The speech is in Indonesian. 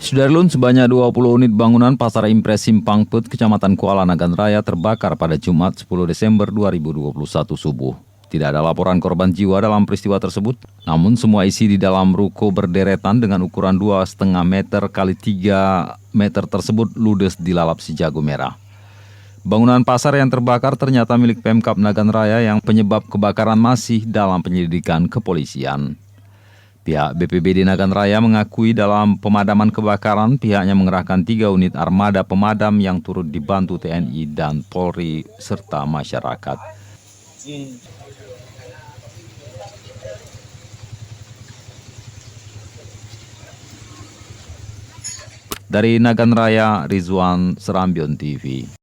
Sudarlun, sebanyak 20 unit bangunan Pasar Impres Simpang Put, Kecamatan Kuala Nagan Raya terbakar pada Jumat 10 Desember 2021 subuh. Tidak ada laporan korban jiwa dalam peristiwa tersebut, namun semua isi di dalam ruko berderetan dengan ukuran 2,5 meter kali 3 meter tersebut ludes dilalap si jago merah. Bangunan pasar yang terbakar ternyata milik Pemkab Nagan Raya yang penyebab kebakaran masih dalam penyelidikan kepolisian. Pihak BPBD Nagan Raya mengakui dalam pemadaman kebakaran pihaknya mengerahkan 3 unit armada pemadam yang turut dibantu TNI dan Polri serta masyarakat. Dari Nagan Raya, Rizwan, Serambion TV.